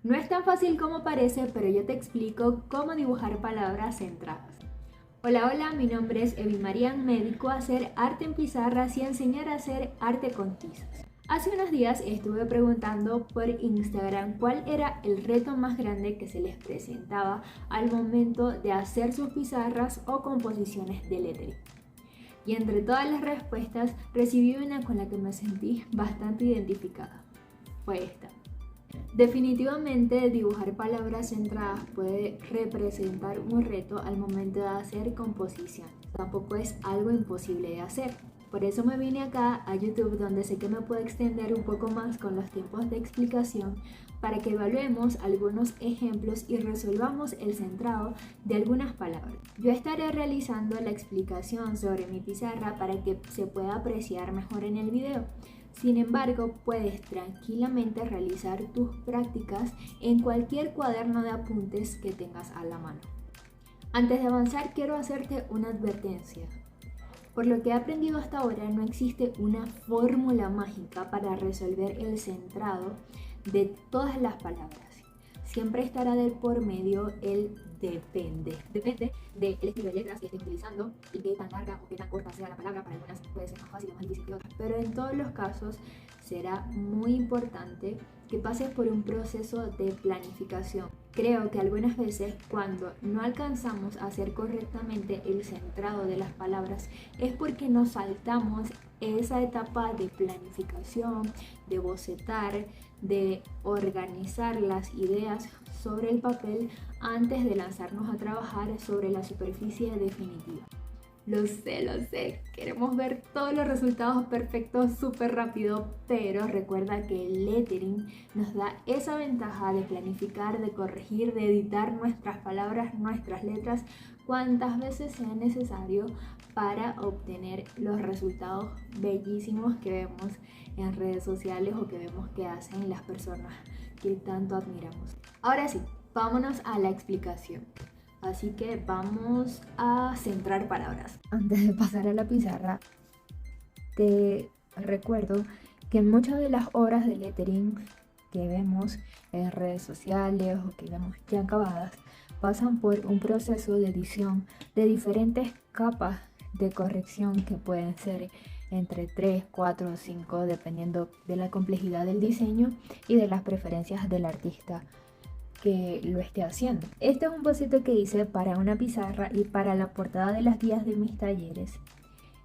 No es tan fácil como parece, pero yo te explico cómo dibujar palabras centradas. Hola, hola, mi nombre es Evi Marian, me dedico a hacer arte en pizarras y a enseñar a hacer arte con tizas. Hace unos días estuve preguntando por Instagram cuál era el reto más grande que se les presentaba al momento de hacer sus pizarras o composiciones de lettering. Y entre todas las respuestas recibí una con la que me sentí bastante identificada. Fue esta. Definitivamente dibujar palabras centradas puede representar un reto al momento de hacer composición. Tampoco es algo imposible de hacer. Por eso me vine acá a YouTube, donde sé que me puedo extender un poco más con los tiempos de explicación para que evaluemos algunos ejemplos y resolvamos el centrado de algunas palabras. Yo estaré realizando la explicación sobre mi pizarra para que se pueda apreciar mejor en el video. Sin embargo, puedes tranquilamente realizar tus prácticas en cualquier cuaderno de apuntes que tengas a la mano. Antes de avanzar, quiero hacerte una advertencia. Por lo que he aprendido hasta ahora, no existe una fórmula mágica para resolver el centrado de todas las palabras. Siempre estará de por medio el depende. Depende del estilo de letras que estés utilizando y qué tan larga o qué tan corta sea la palabra. Para algunas puede ser más fácil o más difícil que otras. Pero en todos los casos será muy importante que pases por un proceso de planificación. Creo que algunas veces cuando no alcanzamos a hacer correctamente el centrado de las palabras es porque nos saltamos esa etapa de planificación, de bocetar, de organizar las ideas sobre el papel antes de lanzarnos a trabajar sobre la superficie definitiva. Lo sé, queremos ver todos los resultados perfectos súper rápido, pero recuerda que el lettering nos da esa ventaja de planificar, de corregir, de editar nuestras palabras, nuestras letras, cuantas veces sea necesario para obtener los resultados bellísimos que vemos en redes sociales o que vemos que hacen las personas que tanto admiramos. Ahora sí, vámonos a la explicación. Así que vamos a centrar palabras. Antes de pasar a la pizarra, te recuerdo que muchas de las obras de lettering que vemos en redes sociales o que vemos ya acabadas pasan por un proceso de edición de diferentes capas de corrección que pueden ser entre 3, 4 o 5 dependiendo de la complejidad del diseño y de las preferencias del artista que lo esté haciendo. Este es un boceto que hice para una pizarra y para la portada de las guías de mis talleres,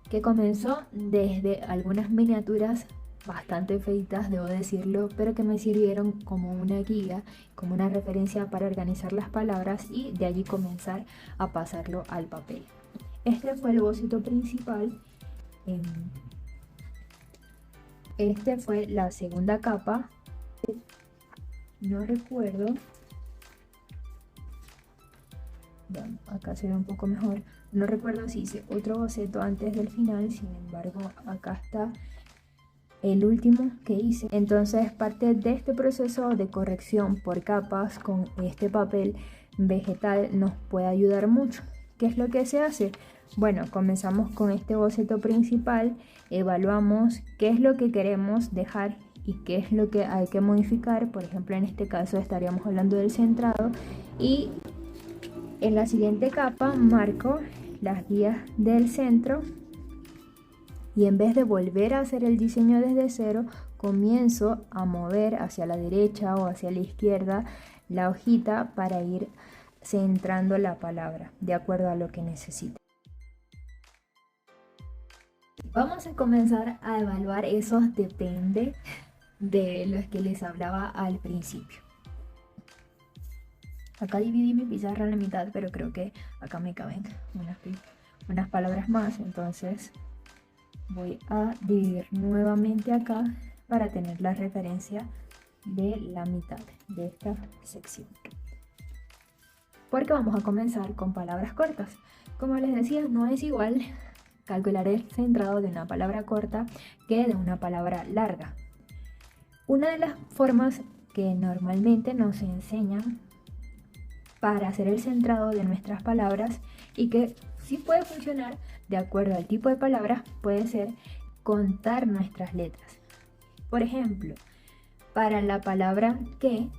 que comenzó desde algunas miniaturas bastante feitas, debo decirlo, pero que me sirvieron como una guía, como una referencia para organizar las palabras y de allí comenzar a pasarlo al papel. Este fue el boceto principal. Este fue la segunda capa. No recuerdo. Bueno, acá se ve un poco mejor. No recuerdo si hice otro boceto antes del final, sin embargo, acá está el último que hice. Entonces, parte de este proceso de corrección por capas con este papel vegetal nos puede ayudar mucho. ¿Qué es lo que se hace? Bueno, comenzamos con este boceto principal, evaluamos qué es lo que queremos dejar y qué es lo que hay que modificar. Por ejemplo, en este caso estaríamos hablando del centrado, y en la siguiente capa marco las guías del centro y en vez de volver a hacer el diseño desde cero, comienzo a mover hacia la derecha o hacia la izquierda la hojita para ir centrando la palabra de acuerdo a lo que necesite. Vamos a comenzar a evaluar esos depende de los que les hablaba al principio. Acá dividí mi pizarra en la mitad, pero creo que acá me caben unas palabras más, entonces voy a dividir nuevamente acá para tener la referencia de la mitad de esta sección. Porque vamos a comenzar con palabras cortas. Como les decía, no es igual calcular el centrado de una palabra corta que de una palabra larga. Una de las formas que normalmente nos enseñan para hacer el centrado de nuestras palabras y que sí puede funcionar de acuerdo al tipo de palabras puede ser contar nuestras letras. Por ejemplo, para la palabra que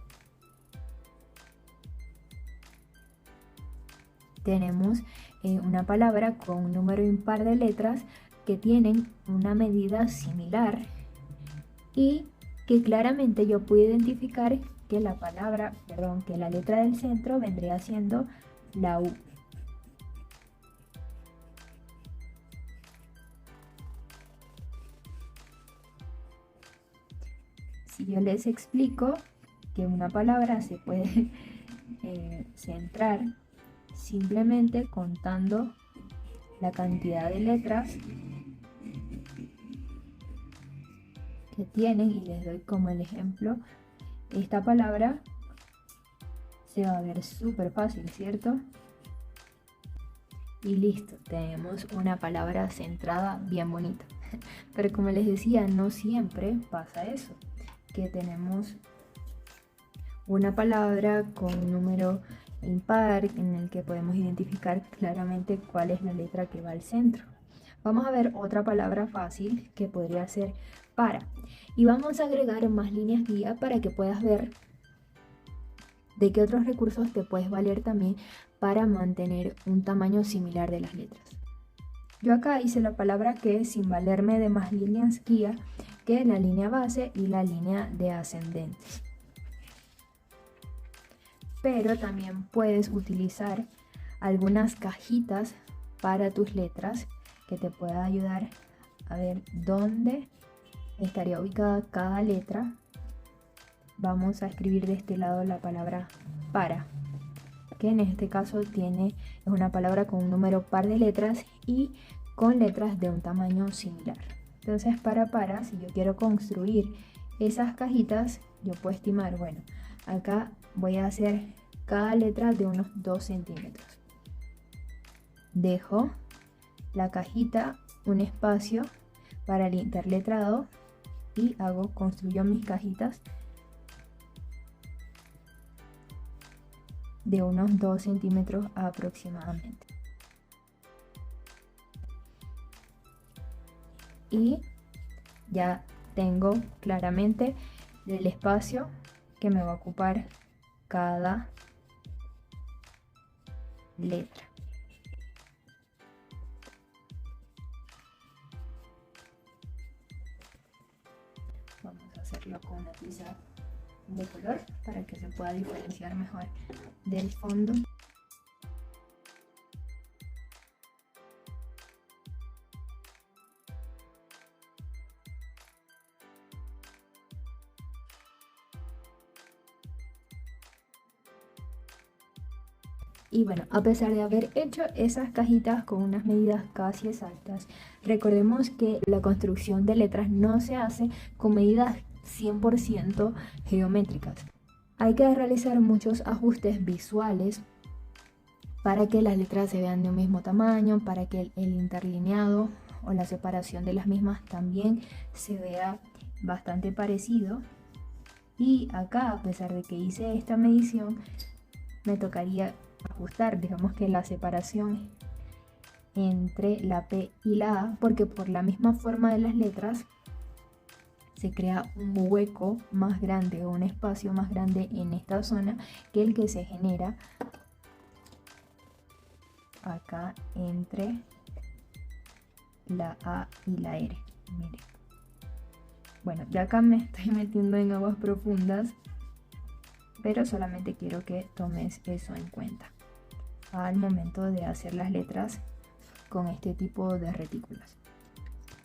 tenemos una palabra con un número impar de letras que tienen una medida similar y que claramente yo puedo identificar que que la letra del centro vendría siendo la U. Si yo les explico que una palabra se puede centrar simplemente contando la cantidad de letras que tienen, y les doy como el ejemplo, esta palabra se va a ver súper fácil, ¿cierto? Y listo, tenemos una palabra centrada bien bonita. Pero como les decía, no siempre pasa eso, que tenemos una palabra con un número impar en el que podemos identificar claramente cuál es la letra que va al centro. Vamos a ver otra palabra fácil que podría ser para, y vamos a agregar más líneas guía para que puedas ver de qué otros recursos te puedes valer también para mantener un tamaño similar de las letras. Yo acá hice la palabra que sin valerme de más líneas guía que la línea base y la línea de ascendentes. Pero también puedes utilizar algunas cajitas para tus letras que te pueda ayudar a ver dónde estaría ubicada cada letra. Vamos a escribir de este lado la palabra para, que en este caso es una palabra con un número par de letras y con letras de un tamaño similar. Entonces para, si yo quiero construir esas cajitas, yo puedo estimar, bueno, acá voy a hacer cada letra de unos 2 centímetros. Dejo la cajita un espacio para el interletrado y construyo mis cajitas de unos 2 centímetros aproximadamente. Y ya tengo claramente el espacio que me va a ocupar cada letra. Vamos a hacerlo con una tiza de color para que se pueda diferenciar mejor del fondo. Y bueno, a pesar de haber hecho esas cajitas con unas medidas casi exactas, recordemos que la construcción de letras no se hace con medidas 100% geométricas. Hay que realizar muchos ajustes visuales para que las letras se vean de un mismo tamaño, para que el interlineado o la separación de las mismas también se vea bastante parecido. Y acá, a pesar de que hice esta medición, me tocaría ajustar, digamos que la separación entre la P y la A, porque por la misma forma de las letras se crea un hueco más grande o un espacio más grande en esta zona que el que se genera acá entre la A y la R. Miren. Bueno, ya acá me estoy metiendo en aguas profundas, pero solamente quiero que tomes eso en cuenta al momento de hacer las letras con este tipo de retículas.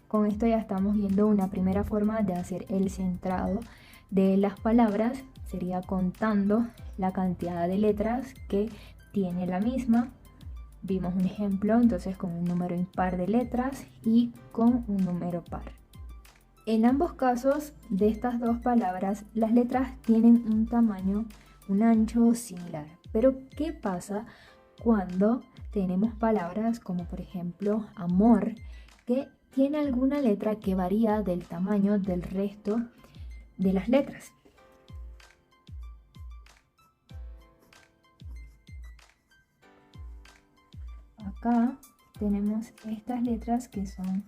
Con esto ya estamos viendo una primera forma de hacer el centrado de las palabras, sería contando la cantidad de letras que tiene la misma. Vimos un ejemplo entonces con un número impar de letras y con un número par. En ambos casos de estas dos palabras, las letras tienen un tamaño, un ancho similar. Pero ¿qué pasa cuando tenemos palabras como por ejemplo amor, que tiene alguna letra que varía del tamaño del resto de las letras? Acá tenemos estas letras que son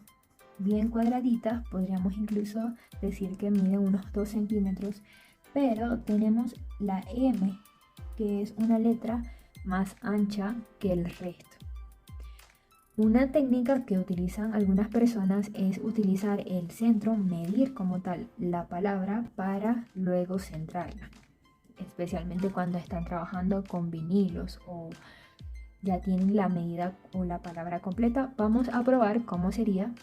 bien cuadraditas, podríamos incluso decir que miden unos 2 centímetros, pero tenemos la M, que es una letra más ancha que el resto. Una técnica que utilizan algunas personas es utilizar el centro, medir como tal la palabra para luego centrarla, especialmente cuando están trabajando con vinilos o ya tienen la medida o la palabra completa. Vamos a probar cómo sería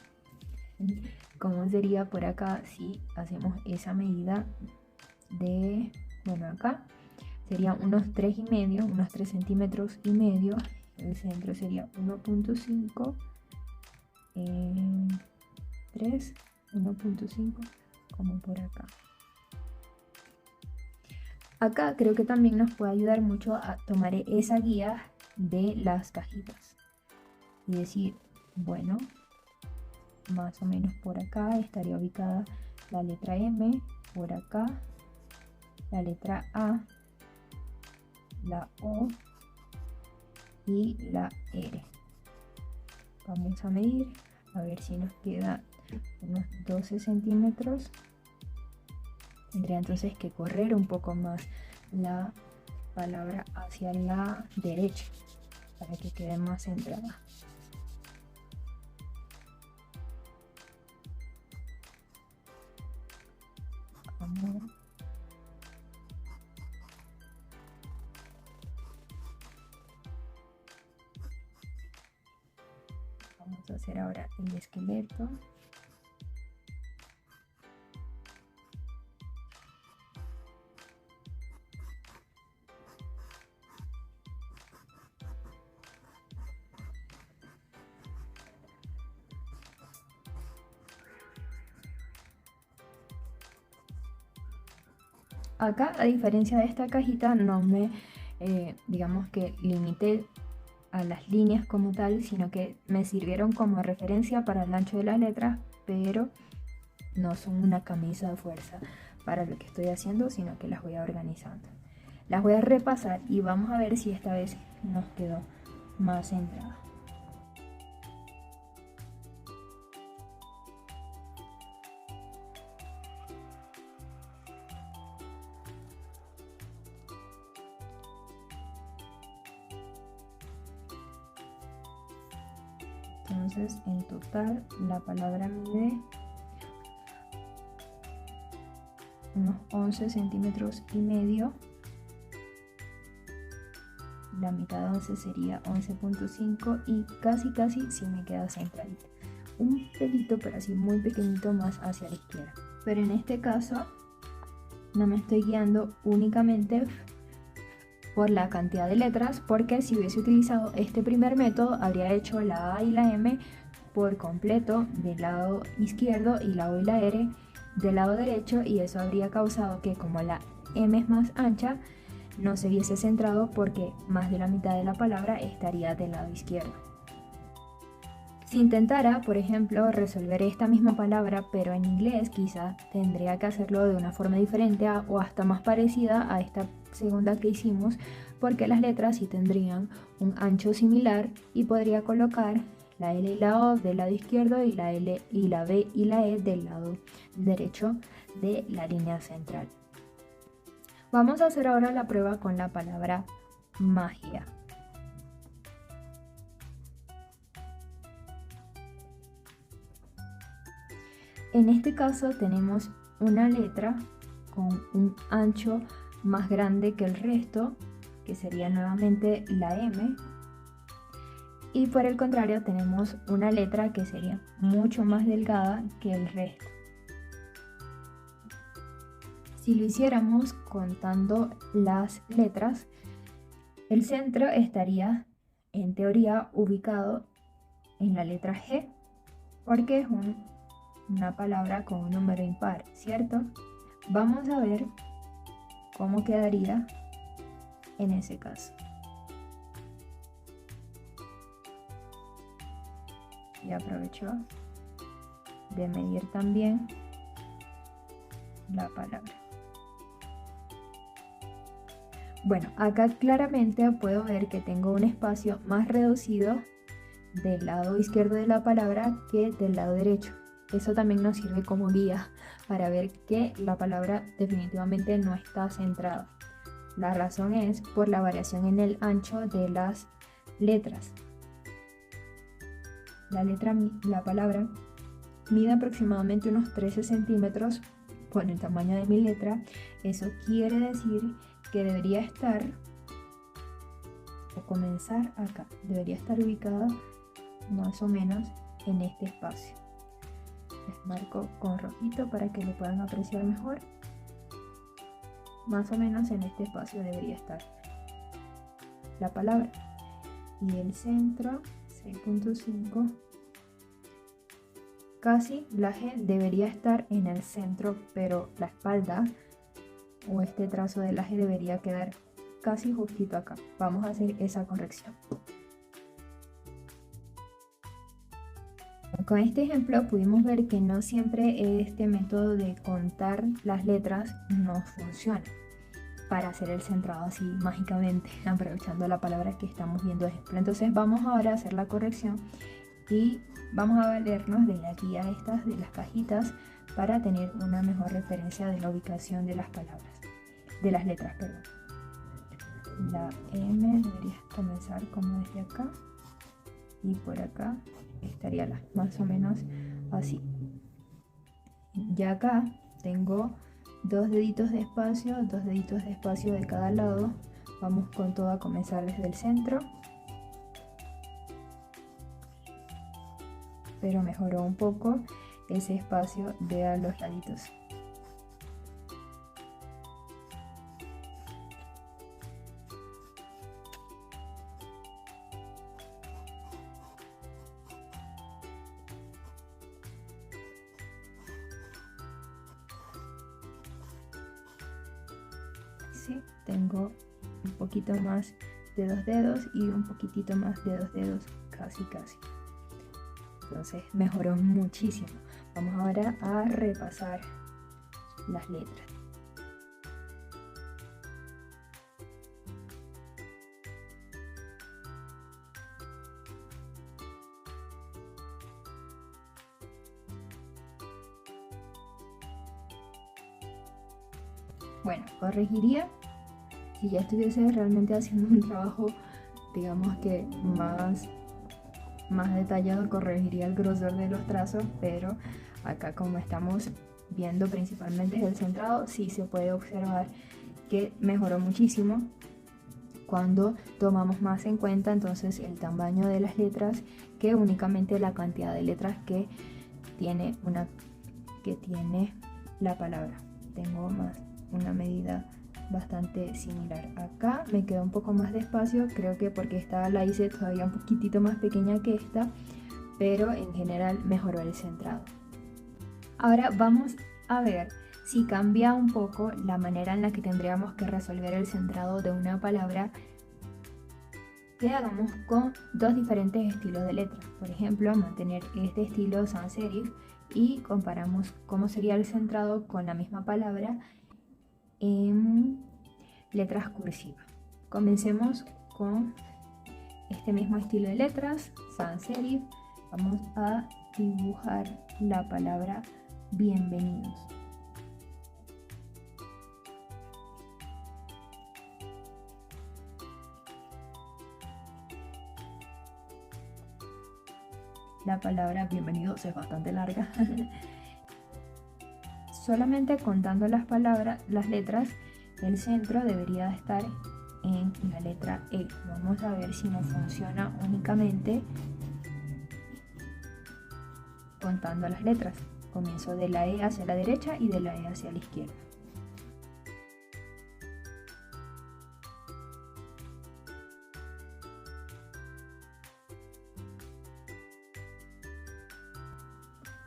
por acá si hacemos esa medida de, bueno, acá sería unos 3,5, unos 3,5 centímetros. El centro sería 1.5, 3, 1.5, como por acá. Acá creo que también nos puede ayudar mucho a tomar esa guía de las cajitas y decir, bueno, más o menos por acá estaría ubicada la letra M, por acá la letra A, la O y la R. Vamos a medir, a ver si nos queda unos 12 centímetros. Tendría entonces que correr un poco más la palabra hacia la derecha para que quede más centrada. Vamos a hacer ahora el esqueleto. Acá, a diferencia de esta cajita, no me, digamos que limité a las líneas como tal, sino que me sirvieron como referencia para el ancho de las letras, pero no son una camisa de fuerza para lo que estoy haciendo, sino que las voy organizando. Las voy a repasar y vamos a ver si esta vez nos quedó más centrada. Entonces, en total, la palabra mide unos 11 centímetros y medio. La mitad de 11 sería 11.5 y casi sí me queda centradita. Un pelito, pero así muy pequeñito más hacia la izquierda. Pero en este caso, no me estoy guiando únicamente por la cantidad de letras, porque si hubiese utilizado este primer método habría hecho la A y la M por completo del lado izquierdo y la O y la R del lado derecho, y eso habría causado que, como la M es más ancha, no se viese centrado porque más de la mitad de la palabra estaría del lado izquierdo. Si intentara, por ejemplo, resolver esta misma palabra pero en inglés, quizás tendría que hacerlo de una forma diferente o hasta más parecida a esta segunda que hicimos, porque las letras sí tendrían un ancho similar y podría colocar la L y la O del lado izquierdo y la L y la B y la E del lado derecho de la línea central. Vamos a hacer ahora la prueba con la palabra magia. En este caso tenemos una letra con un ancho más grande que el resto, que sería nuevamente la M, y por el contrario tenemos una letra que sería mucho más delgada que el resto. Si lo hiciéramos contando las letras, el centro estaría en teoría ubicado en la letra G, porque es una palabra con un número impar, ¿cierto? Vamos a ver cómo quedaría en ese caso. Y aprovecho de medir también la palabra. Bueno, acá claramente puedo ver que tengo un espacio más reducido del lado izquierdo de la palabra que del lado derecho. Eso también nos sirve como guía para ver que la palabra definitivamente no está centrada. La razón es por la variación en el ancho de las letras. La palabra mide aproximadamente unos 13 centímetros por el tamaño de mi letra. Eso quiere decir que debería estar o comenzar acá. Debería estar ubicada más o menos en este espacio. Les marco con rojito para que lo puedan apreciar mejor. Más o menos en este espacio debería estar la palabra. Y el centro, 6.5, casi la G debería estar en el centro, pero la espalda o este trazo de la G debería quedar casi justito acá. Vamos a hacer esa corrección. Con este ejemplo pudimos ver que no siempre este método de contar las letras nos funciona para hacer el centrado así mágicamente, aprovechando la palabra que estamos viendo de ejemplo. Entonces vamos ahora a hacer la corrección y vamos a valernos de la guía estas, de las cajitas, para tener una mejor referencia de la ubicación de las palabras, de las letras, perdón. La M debería comenzar como desde acá y por acá estaría más o menos así. Ya acá tengo dos deditos de espacio de cada lado. Vamos con todo a comenzar desde el centro, pero mejoró un poco ese espacio de a los laditos. Sí, tengo un poquito más de 2 dedos y un poquitito más de 2 dedos, casi. Entonces mejoró muchísimo. Vamos ahora a repasar las letras. Bueno, corregiría si ya estuviese realmente haciendo un trabajo, digamos que más detallado, corregiría el grosor de los trazos, pero acá como estamos viendo principalmente el centrado, sí se puede observar que mejoró muchísimo cuando tomamos más en cuenta entonces el tamaño de las letras que únicamente la cantidad de letras que tiene la palabra. Tengo una medida bastante similar. Acá me queda un poco más de espacio, creo que porque esta la hice todavía un poquitito más pequeña que esta, pero en general mejoró el centrado. Ahora vamos a ver si cambia un poco la manera en la que tendríamos que resolver el centrado de una palabra que hagamos con dos diferentes estilos de letras. Por ejemplo, mantener este estilo sans serif y comparamos cómo sería el centrado con la misma palabra en letras cursivas. Comencemos con este mismo estilo de letras, sans serif. Vamos a dibujar la palabra bienvenidos. La palabra bienvenidos es bastante larga. Solamente contando las letras, el centro debería estar en la letra E. Vamos a ver si nos funciona únicamente contando las letras. Comienzo de la E hacia la derecha y de la E hacia la izquierda.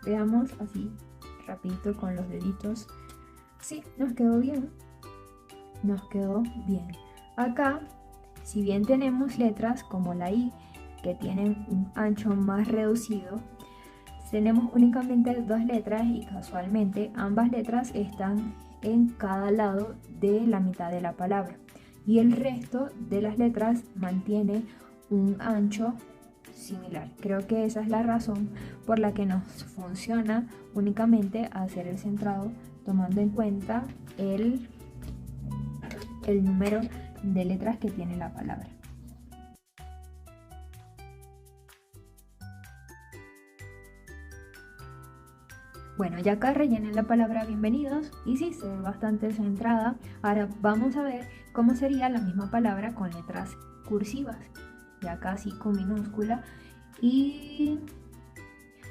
Veamos así rapidito con los deditos. Sí, nos quedó bien. Nos quedó bien. Acá, si bien tenemos letras como la I que tienen un ancho más reducido, tenemos únicamente dos letras y casualmente ambas letras están en cada lado de la mitad de la palabra y el resto de las letras mantiene un ancho similar. Creo que esa es la razón por la que nos funciona únicamente hacer el centrado tomando en cuenta el número de letras que tiene la palabra. Bueno, ya acá rellené la palabra bienvenidos y sí, se ve bastante centrada. Ahora vamos a ver cómo sería la misma palabra con letras cursivas, ya casi con minúscula, y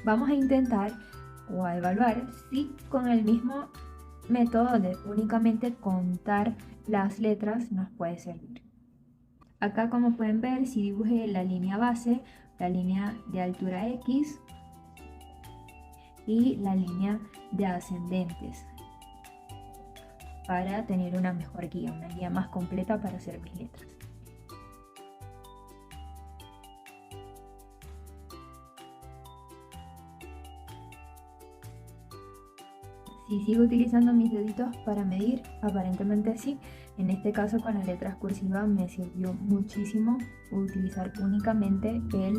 vamos a intentar o a evaluar si con el mismo método de únicamente contar las letras nos puede servir. Acá, como pueden ver, si dibujé la línea base, la línea de altura X y la línea de ascendentes para tener una mejor guía, una guía más completa para hacer mis letras. Si sigo utilizando mis deditos para medir, aparentemente sí. En este caso, con las letras cursivas me sirvió muchísimo utilizar únicamente el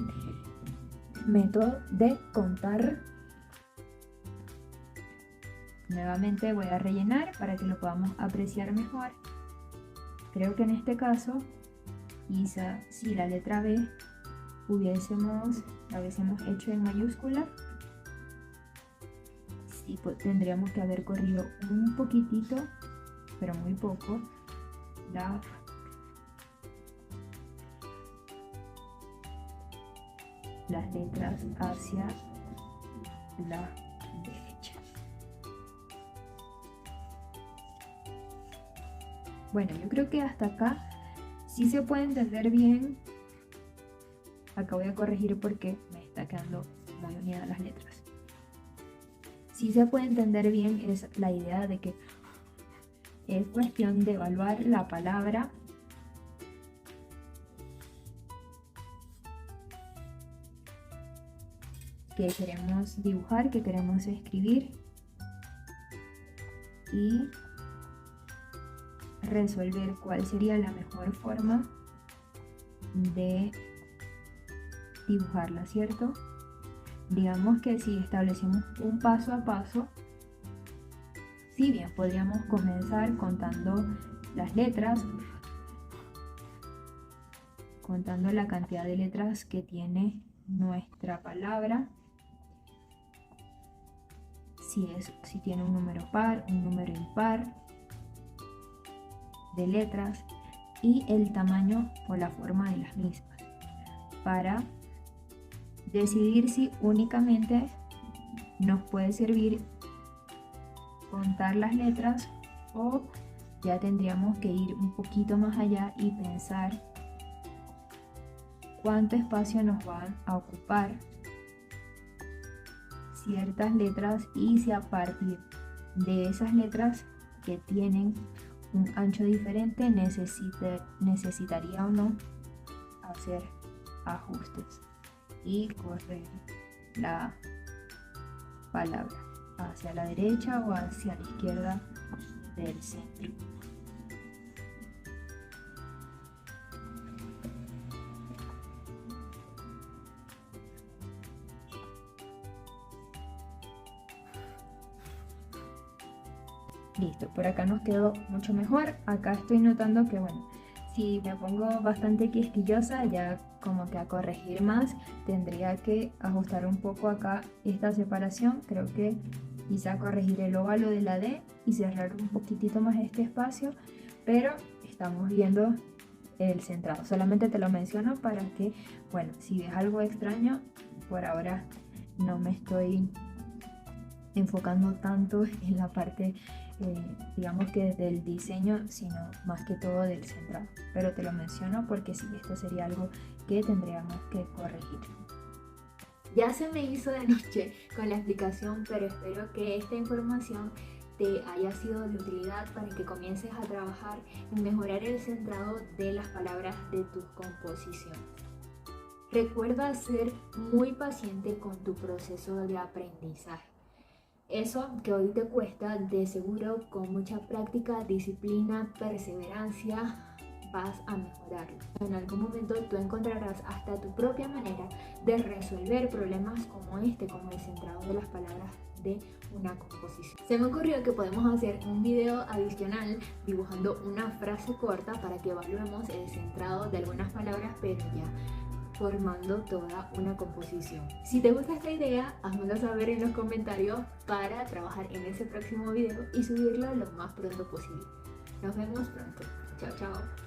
método de contar. Nuevamente voy a rellenar para que lo podamos apreciar mejor. Creo que en este caso, quizá si la letra B la hubiésemos hecho en mayúscula, sí, tendríamos que haber corrido un poquitito, pero muy poco, las letras hacia la derecha. Bueno, yo creo que hasta acá sí se puede entender bien. Acá voy a corregir porque me está quedando muy unidas las letras. Sí se puede entender bien, es la idea de que es cuestión de evaluar la palabra que queremos dibujar, que queremos escribir, y resolver cuál sería la mejor forma de dibujarla, ¿cierto? Digamos que si establecemos un paso a paso, si bien podríamos comenzar contando las letras, contando la cantidad de letras que tiene nuestra palabra, si tiene un número par, un número impar de letras, y el tamaño o la forma de las mismas, para decidir si únicamente nos puede servir contar las letras o ya tendríamos que ir un poquito más allá y pensar cuánto espacio nos van a ocupar ciertas letras, y si a partir de esas letras que tienen un ancho diferente necesitaría o no hacer ajustes y correr la palabra hacia la derecha o hacia la izquierda del centro. Listo, por acá nos quedó mucho mejor. Acá estoy notando que, bueno, si me pongo bastante quisquillosa, ya como que a corregir más, tendría que ajustar un poco acá esta separación. Creo que quizá corregir el óvalo de la D y cerrar un poquitito más este espacio, pero estamos viendo el centrado. Solamente te lo menciono para que, bueno, si ves algo extraño, por ahora no me estoy enfocando tanto en la parte digamos que del diseño, sino más que todo del centrado, pero te lo menciono porque sí, esto sería algo que tendríamos que corregir. Ya se me hizo de noche con la explicación, pero espero que esta información te haya sido de utilidad para que comiences a trabajar en mejorar el centrado de las palabras de tus composiciones. Recuerda ser muy paciente con tu proceso de aprendizaje. Eso que hoy te cuesta, de seguro con mucha práctica, disciplina, perseverancia, vas a mejorarlo. En algún momento tú encontrarás hasta tu propia manera de resolver problemas como el centrado de las palabras de una composición. Se me ocurrió que podemos hacer un video adicional dibujando una frase corta para que evaluemos el centrado de algunas palabras, pero ya formando toda una composición. Si te gusta esta idea, házmelo saber en los comentarios para trabajar en ese próximo video y subirlo lo más pronto posible. Nos vemos pronto. Chao, chao.